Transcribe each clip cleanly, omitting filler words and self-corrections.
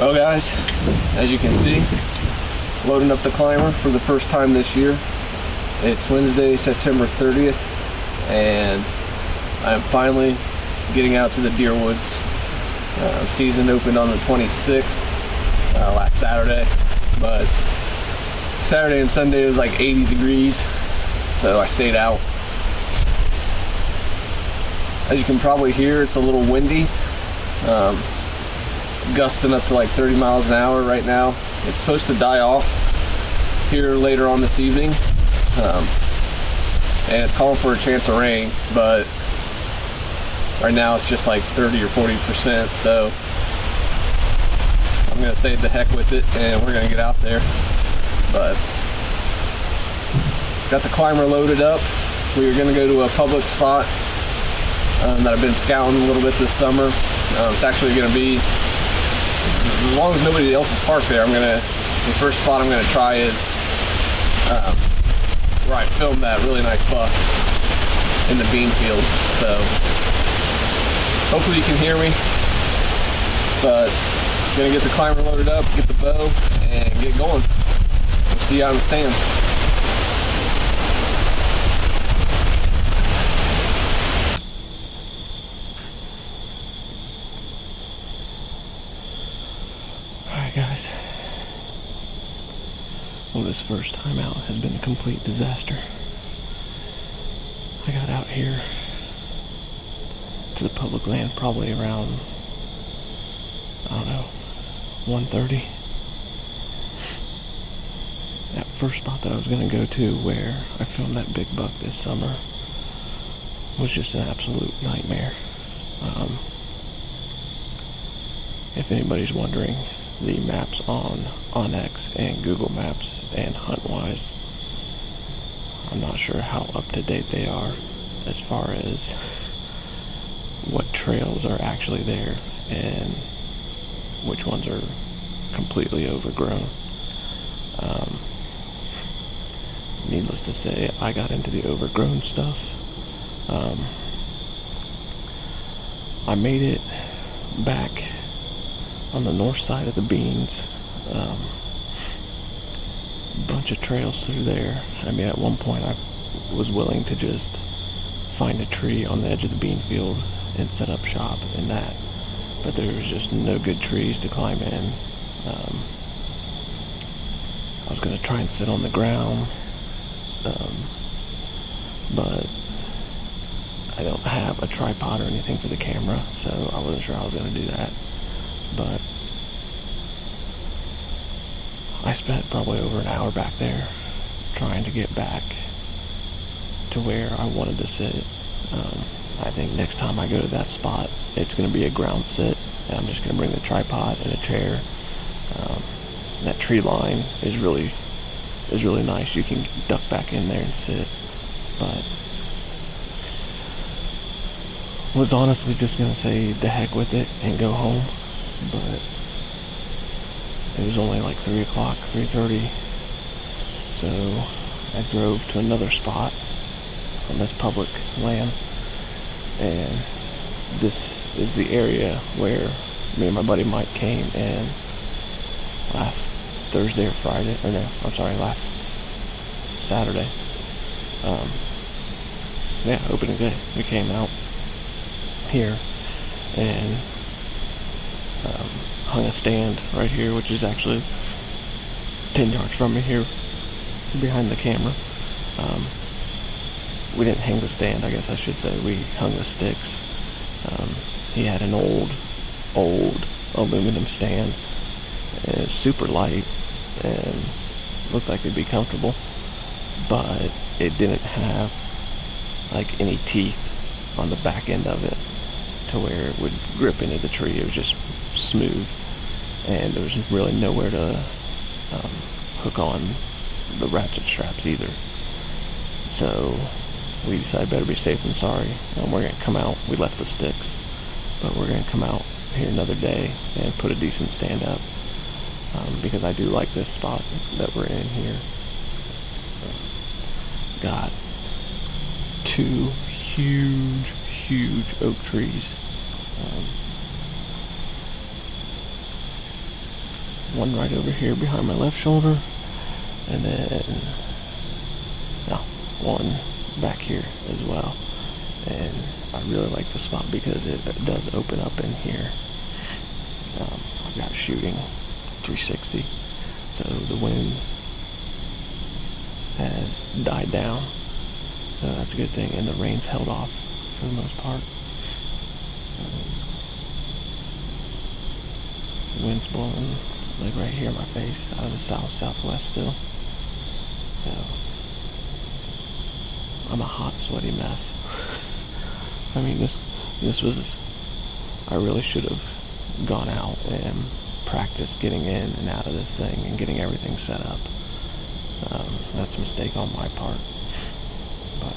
Well guys, as you can see, loading up the climber for the first time this year. It's Wednesday, September 30th, and I'm finally getting out to the deer woods. Season opened on the 26th, last Saturday, but Saturday and Sunday it was like 80 degrees, so I stayed out. As you can probably hear, it's a little windy. It's gusting up to like 30 miles an hour right now. It's supposed to die off here later on this evening, and it's calling for a chance of rain, but right now it's just like 30 or 40%, so I'm gonna say the heck with it and we're gonna get out there. But got the climber loaded up. We are gonna go to a public spot that I've been scouting a little bit this summer. It's actually gonna be, as long as nobody else is parked there, the first spot I'm gonna try is where I filmed that really nice buck in the bean field. So hopefully you can hear me, but I'm gonna get the climber loaded up, get the bow, and get going. We'll see you on the stand. Alright guys, well, this first time out has been a complete disaster. I got out here to the public land probably around, I don't know, 1:30. That first spot that I was going to go to where I filmed that big buck this summer was just an absolute nightmare. If anybody's wondering, the maps on onX and Google Maps and HuntWise, I'm not sure how up to date they are as far as what trails are actually there and which ones are completely overgrown. Needless to say, I got into the overgrown stuff. I made it back on the north side of the beans. Bunch of trails through there. I mean, at one point I was willing to just find a tree on the edge of the bean field and set up shop in that, but there was just no good trees to climb in. I was going to try and sit on the ground, but I don't have a tripod or anything for the camera, so I wasn't sure I was going to do that. But I spent probably over an hour back there trying to get back to where I wanted to sit. I think next time I go to that spot, it's going to be a ground sit, and I'm just going to bring the tripod and a chair. That tree line is really nice. You can duck back in there and sit, but was honestly just going to say the heck with it and go home, but it was only like 3 o'clock, 3:30, so I drove to another spot on this public land, and this is the area where me and my buddy Mike came in last Thursday or Friday, or no, I'm sorry, last Saturday. Opening day, we came out here and hung a stand right here, which is actually 10 yards from me here behind the camera. We didn't hang the stand, I guess I should say. We hung the sticks. He had an old aluminum stand, and it's super light and looked like it'd be comfortable, but it didn't have like any teeth on the back end of it to where it would grip into the tree. It was just smooth, and there was really nowhere to hook on the ratchet straps either. So we decided better be safe than sorry, and we're going to come out. We left the sticks, but we're going to come out here another day and put a decent stand up, because I do like this spot that we're in here. Got two huge oak trees. one right over here behind my left shoulder, and then no, one back here as well. And I really like the spot because it does open up in here. I've got shooting 360, so the wind has died down, so that's a good thing, and the rain's held off for the most part. The wind's blowing like right here in my face out of the southwest still, so I'm a hot, sweaty mess. I mean, this was, I really should have gone out and practiced getting in and out of this thing and getting everything set up. That's a mistake on my part, but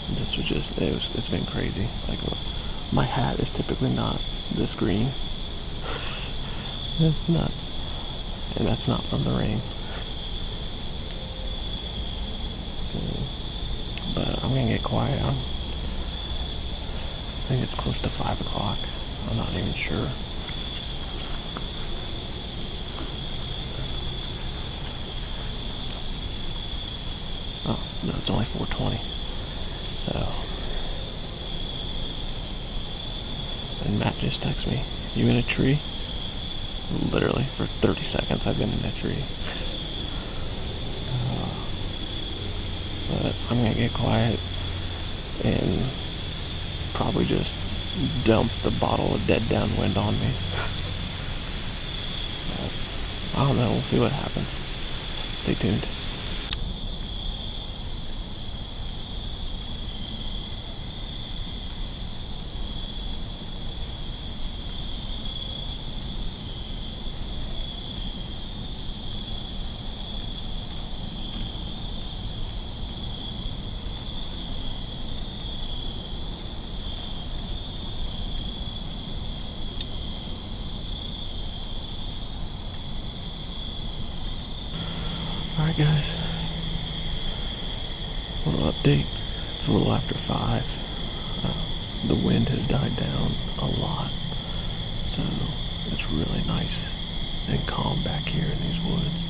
this was just, it's been crazy. Like, my hat is typically not this green. That's nuts. And that's not from the rain. But I'm gonna get quiet. I think it's close to 5 o'clock. I'm not even sure. Oh, no, it's only 4:20. So, and Matt just texted me, "You in a tree?" Literally, for 30 seconds I've been in a tree. But I'm gonna get quiet and probably just dump the bottle of Dead Downwind on me. I don't know, we'll see what happens. Stay tuned. Alright guys, little update. It's a little after 5. The wind has died down a lot, so it's really nice and calm back here in these woods.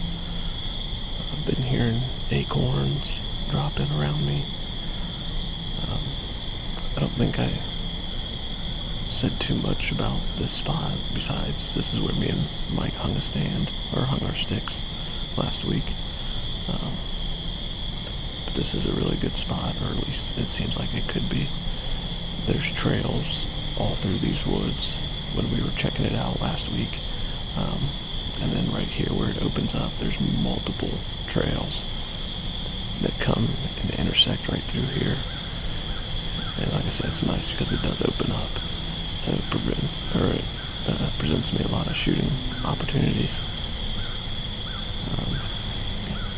I've been hearing acorns dropping around me. I don't think I said too much about this spot, besides this is where me and Mike hung our sticks last week. But this is a really good spot, or at least it seems like it could be. There's trails all through these woods when we were checking it out last week. And then right here where it opens up, there's multiple trails that come and intersect right through here. And like I said, it's nice because it does open up, so it presents me a lot of shooting opportunities.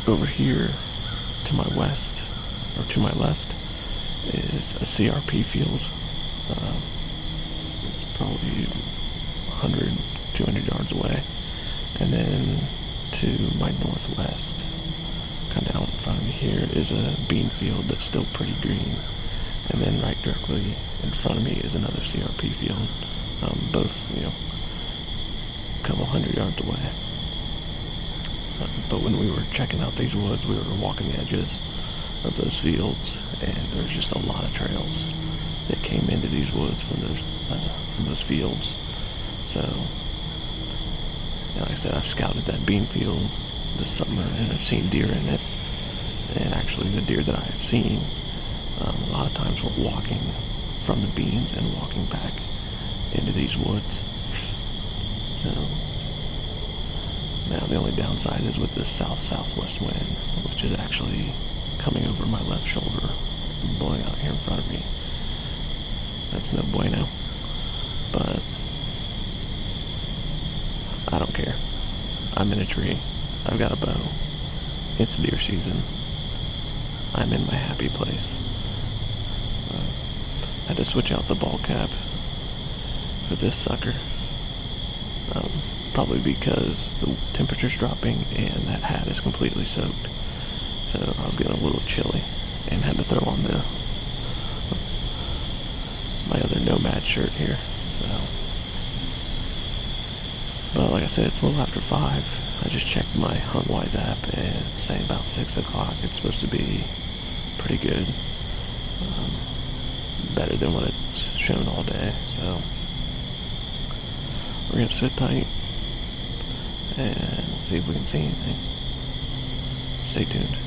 Over here to my west, or to my left, is a CRP field. It's probably 100, 200 yards away. And then to my northwest, kind of out in front of me here, is a bean field that's still pretty green. And then right directly in front of me is another CRP field, both, a couple 100 yards away. But when we were checking out these woods, we were walking the edges of those fields, and there's just a lot of trails that came into these woods from those fields. So, like I said, I've scouted that bean field this summer, and I've seen deer in it. And actually, the deer that I've seen, a lot of times were walking from the beans and walking back into these woods. So, now the only downside is with this southwest wind, which is actually coming over my left shoulder and blowing out here in front of me. That's no bueno. But I don't care. I'm in a tree. I've got a bow. It's deer season. I'm in my happy place. I had to switch out the ball cap for this sucker. Probably because the temperature's dropping and that hat is completely soaked. So I was getting a little chilly and had to throw on my other Nomad shirt here. So But like I said, it's a little after 5. I just checked my HuntWise app and it's saying about 6 o'clock. It's supposed to be pretty good. Better than what it's shown all day. So we're going to sit tight and see if we can see anything. Stay tuned.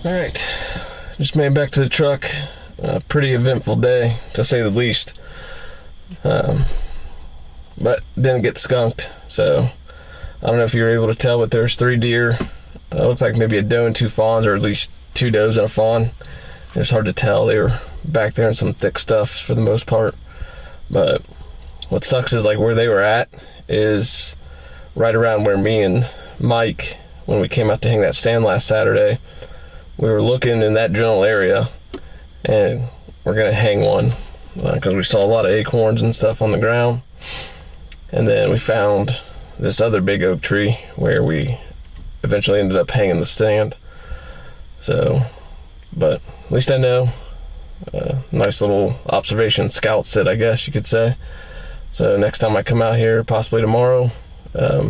Alright, just made it back to the truck. Pretty eventful day, to say the least. But didn't get skunked, so I don't know if you were able to tell, but there's 3 deer. It looked like maybe a doe and 2 fawns, or at least 2 does and a fawn. It was hard to tell. They were back there in some thick stuff for the most part. But what sucks is like where they were at is right around where me and Mike, when we came out to hang that stand last Saturday, we were looking in that general area, and we're gonna hang one because we saw a lot of acorns and stuff on the ground. And then we found this other big oak tree where we eventually ended up hanging the stand. So, but at least I know. Nice little observation scout sit, I guess you could say. So next time I come out here, possibly tomorrow,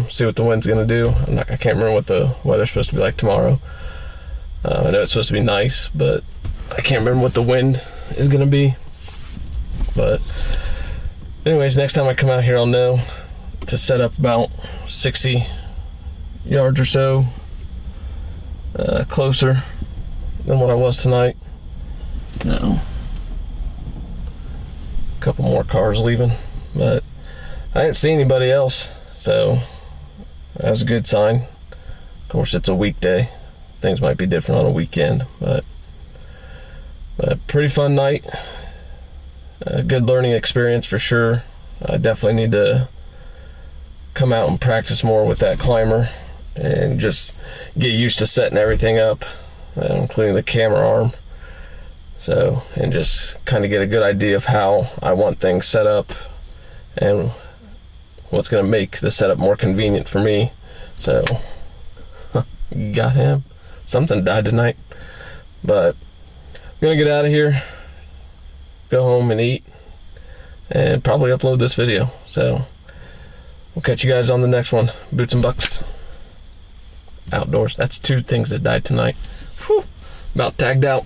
see what the wind's gonna do. I can't remember what the weather's supposed to be like tomorrow. I know it's supposed to be nice, but I can't remember what the wind is gonna be. But anyways, next time I come out here, I'll know to set up about 60 yards or so closer than what I was tonight. No. A couple more cars leaving, but I didn't see anybody else, so that was a good sign. Of course, it's a weekday. Things might be different on a weekend, but pretty fun night. A good learning experience for sure. I definitely need to come out and practice more with that climber and just get used to setting everything up, including the camera arm. So, and just kind of get a good idea of how I want things set up and what's going to make the setup more convenient for me. So, got him. Something died tonight. But I'm going to get out of here, go home and eat, and probably upload this video. So, we'll catch you guys on the next one. Boots and Bucks Outdoors. That's 2 things that died tonight. Whew, about tagged out.